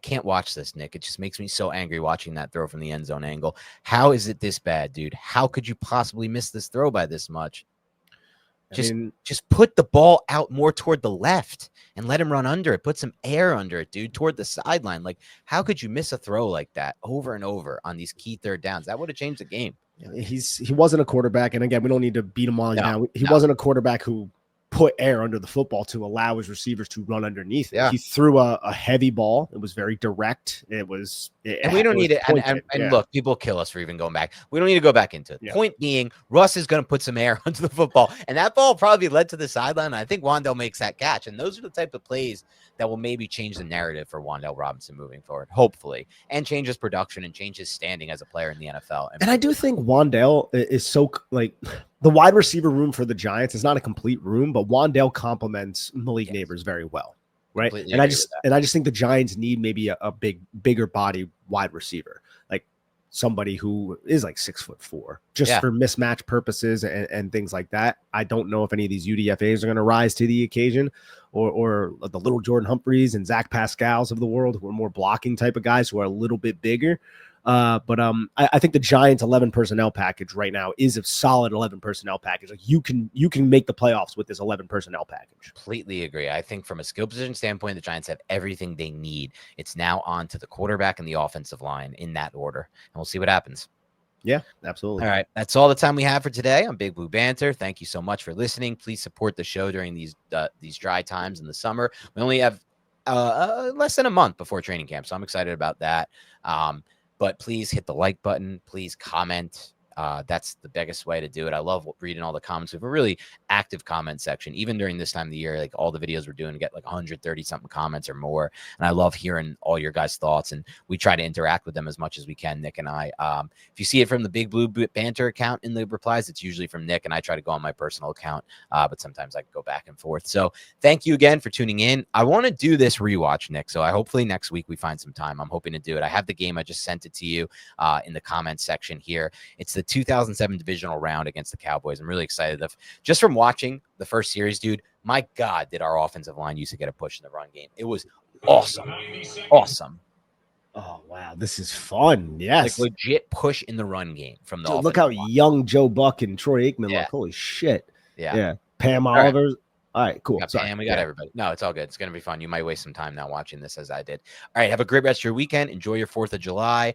can't watch this, Nick. It just makes me so angry watching that throw from the end zone angle. How is it this bad, dude? How could you possibly miss this throw by this much? Just put the ball out more toward the left and let him run under it. Put some air under it, dude, toward the sideline. Like, how could you miss a throw like that over and over on these key third downs? That would have changed the game. He wasn't a quarterback, and again, we don't need to beat him on down. He wasn't a quarterback who put air under the football to allow his receivers to run underneath it. Yeah. He threw a heavy ball. It was very direct. And we don't need it. And look, people kill us for even going back. We don't need to go back into it. Yeah. Point being, Russ is going to put some air onto the football, and that ball probably led to the sideline. I think Wan'Dale makes that catch, and those are the type of plays that will maybe change the narrative for Wan'Dale Robinson moving forward, hopefully, and change his production and change his standing as a player in the NFL. And I do think Wan'Dale is so, like, the wide receiver room for the Giants is not a complete room, but Wan'Dale complements Malik Neighbors very well, right? And I just think the Giants need maybe a bigger body wide receiver, like somebody who is like 6'4", just for mismatch purposes and things like that. I don't know if any of these UDFAs are going to rise to the occasion, or the little Jordan Humphreys and Zach Pascals of the world, who are more blocking type of guys who are a little bit bigger. But I think the Giants 11 personnel package right now is a solid 11 personnel package. Like you can make the playoffs with this 11 personnel package. Completely agree. I think from a skill position standpoint, the Giants have everything they need. It's now on to the quarterback and the offensive line in that order, and we'll see what happens. Yeah, absolutely. All right. That's all the time we have for today on Big Blue Banter. Thank you so much for listening. Please support the show during these dry times in the summer. We only have less than a month before training camp, so I'm excited about that. But please hit the like button. Please comment. That's the biggest way to do it. I love reading all the comments. We have a really active comment section, even during this time of the year. Like all the videos we're doing get like 130 something comments or more. And I love hearing all your guys' thoughts. And we try to interact with them as much as we can, Nick and I. If you see it from the Big Blue Banter account in the replies, it's usually from Nick. And I try to go on my personal account, but sometimes I go back and forth. So thank you again for tuning in. I want to do this rewatch, Nick. So hopefully next week we find some time. I'm hoping to do it. I have the game. I just sent it to you in the comments section here. It's the 2007 divisional round against the Cowboys. I'm really excited. Just from watching the first series, dude, my God, did our offensive line used to get a push in the run game. It was awesome. Awesome. Oh, wow. This is fun. Yes. Like legit push in the run game from the Dude, look how young Joe Buck and Troy Aikman look. Holy shit. Yeah. Pam Oliver. All right, cool. We got everybody. No, it's all good. It's going to be fun. You might waste some time now watching this as I did. All right, have a great rest of your weekend. Enjoy your 4th of July.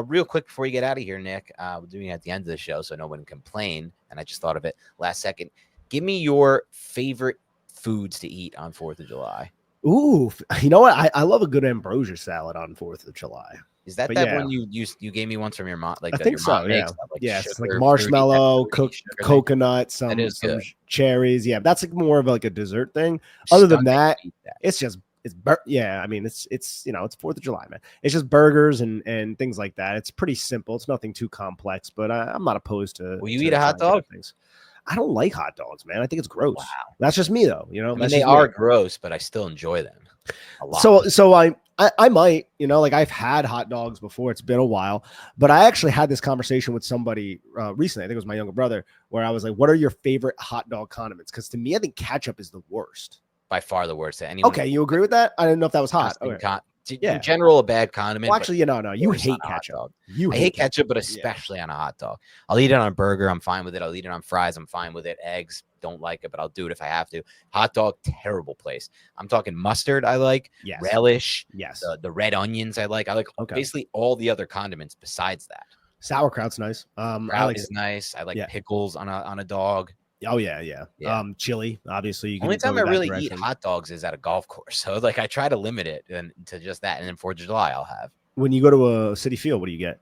Real quick before you get out of here, Nick, we're doing it at the end of the show so no one can complain, and I just thought of it last second. Give me your favorite foods to eat on 4th of July. Ooh, you know what? I love a good ambrosia salad on 4th of July. Is that one you gave me once from your mom? Like I think your mom so. makes, It's like marshmallow, cooked coconut, some cherries. Yeah, that's like more of like a dessert thing. Other than that, it's just I mean, it's it's 4th of July, man. It's just burgers and things like that. It's pretty simple. It's nothing too complex, but I'm not opposed to. Will you eat a hot dog? Things. I don't like hot dogs, man. I think it's gross. Wow. That's just me, though. I mean, they are gross, but I still enjoy them a lot. So I might, like I've had hot dogs before. It's been a while, but I actually had this conversation with somebody recently. I think it was my younger brother, where I was like, "What are your favorite hot dog condiments?" Because to me, I think ketchup is the worst. By far the worst. Okay, you agree with that? I didn't know if that was hot. In general, a bad condiment. Well, actually, no. You hate ketchup. I hate ketchup, but especially on a hot dog. I'll eat it on a burger. I'm fine with it. I'll eat it on fries. I'm fine with it. Eggs, don't like it, but I'll do it if I have to. Hot dog, terrible place. I'm talking mustard. I like relish. Yes. The red onions. I like basically all the other condiments besides that. Sauerkraut's nice. Kraut is nice. I like pickles on a dog. Oh yeah. Chili, obviously. You can only time I really eat hot dogs is at a golf course. So like I try to limit it to just that. And then 4th of July I'll have. When you go to a City Field, what do you get?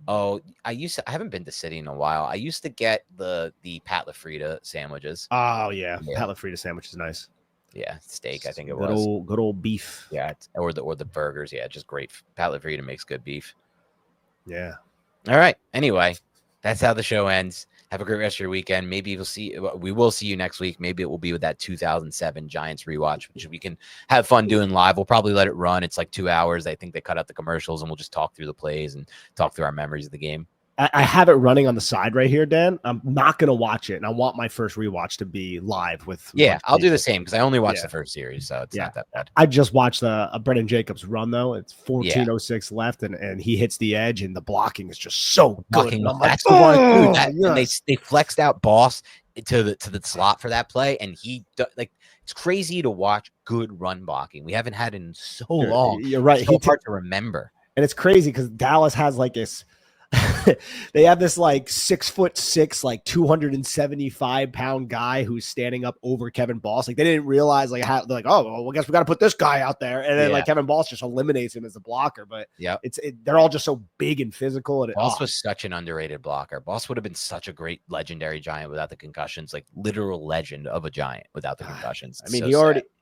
Oh, I haven't been to City in a while. I used to get the Pat LaFrida sandwiches. Oh yeah. Pat LaFrida sandwich is nice. Yeah, steak. I think it was good old beef. Yeah, or the burgers. Yeah, just great. Pat LaFrida makes good beef. Yeah. All right. Anyway, that's how the show ends. Have a great rest of your weekend. Maybe we will see you next week. Maybe it will be with that 2007 Giants rewatch, which we can have fun doing live. We'll probably let it run. It's like 2 hours. I think they cut out the commercials and we'll just talk through the plays and talk through our memories of the game. I have it running on the side right here, Dan. I'm not going to watch it. And I want my first rewatch to be live with. Yeah, I'll do the same because I only watched the first series. So it's not that bad. I just watched a Brendan Jacobs run, though. It's 14:06 left and he hits the edge and the blocking is just so good. That's the one. Dude, they flexed out Boss to the slot for that play, and like it's crazy to watch good run blocking. We haven't had it in so long. You're right. It's so hard to remember. And it's crazy because Dallas has like this. They have this like 6'6", like 275-pound guy who's standing up over Kevin Boss. Like they didn't realize like how they're like, oh, well, I guess we got to put this guy out there, and then like Kevin Boss just eliminates him as a blocker. But they're all just so big and physical. And Boss was such an underrated blocker. Boss would have been such a great legendary Giant without the concussions, like literal legend of a Giant without the concussions. I mean,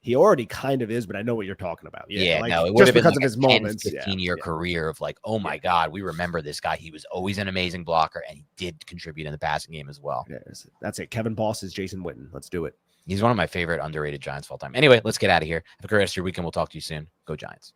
he already kind of is, but I know what you're talking about. Yeah, like, no, it would have been because like of his moments. 15-year career of like, oh my God, we remember this guy. He was always an amazing blocker, and he did contribute in the passing game as well. That's it. Kevin Boss is Jason Witten. Let's do it. He's one of my favorite underrated Giants of all time. Anyway, let's get out of here. Have a great rest of your weekend. We'll talk to you soon. Go Giants.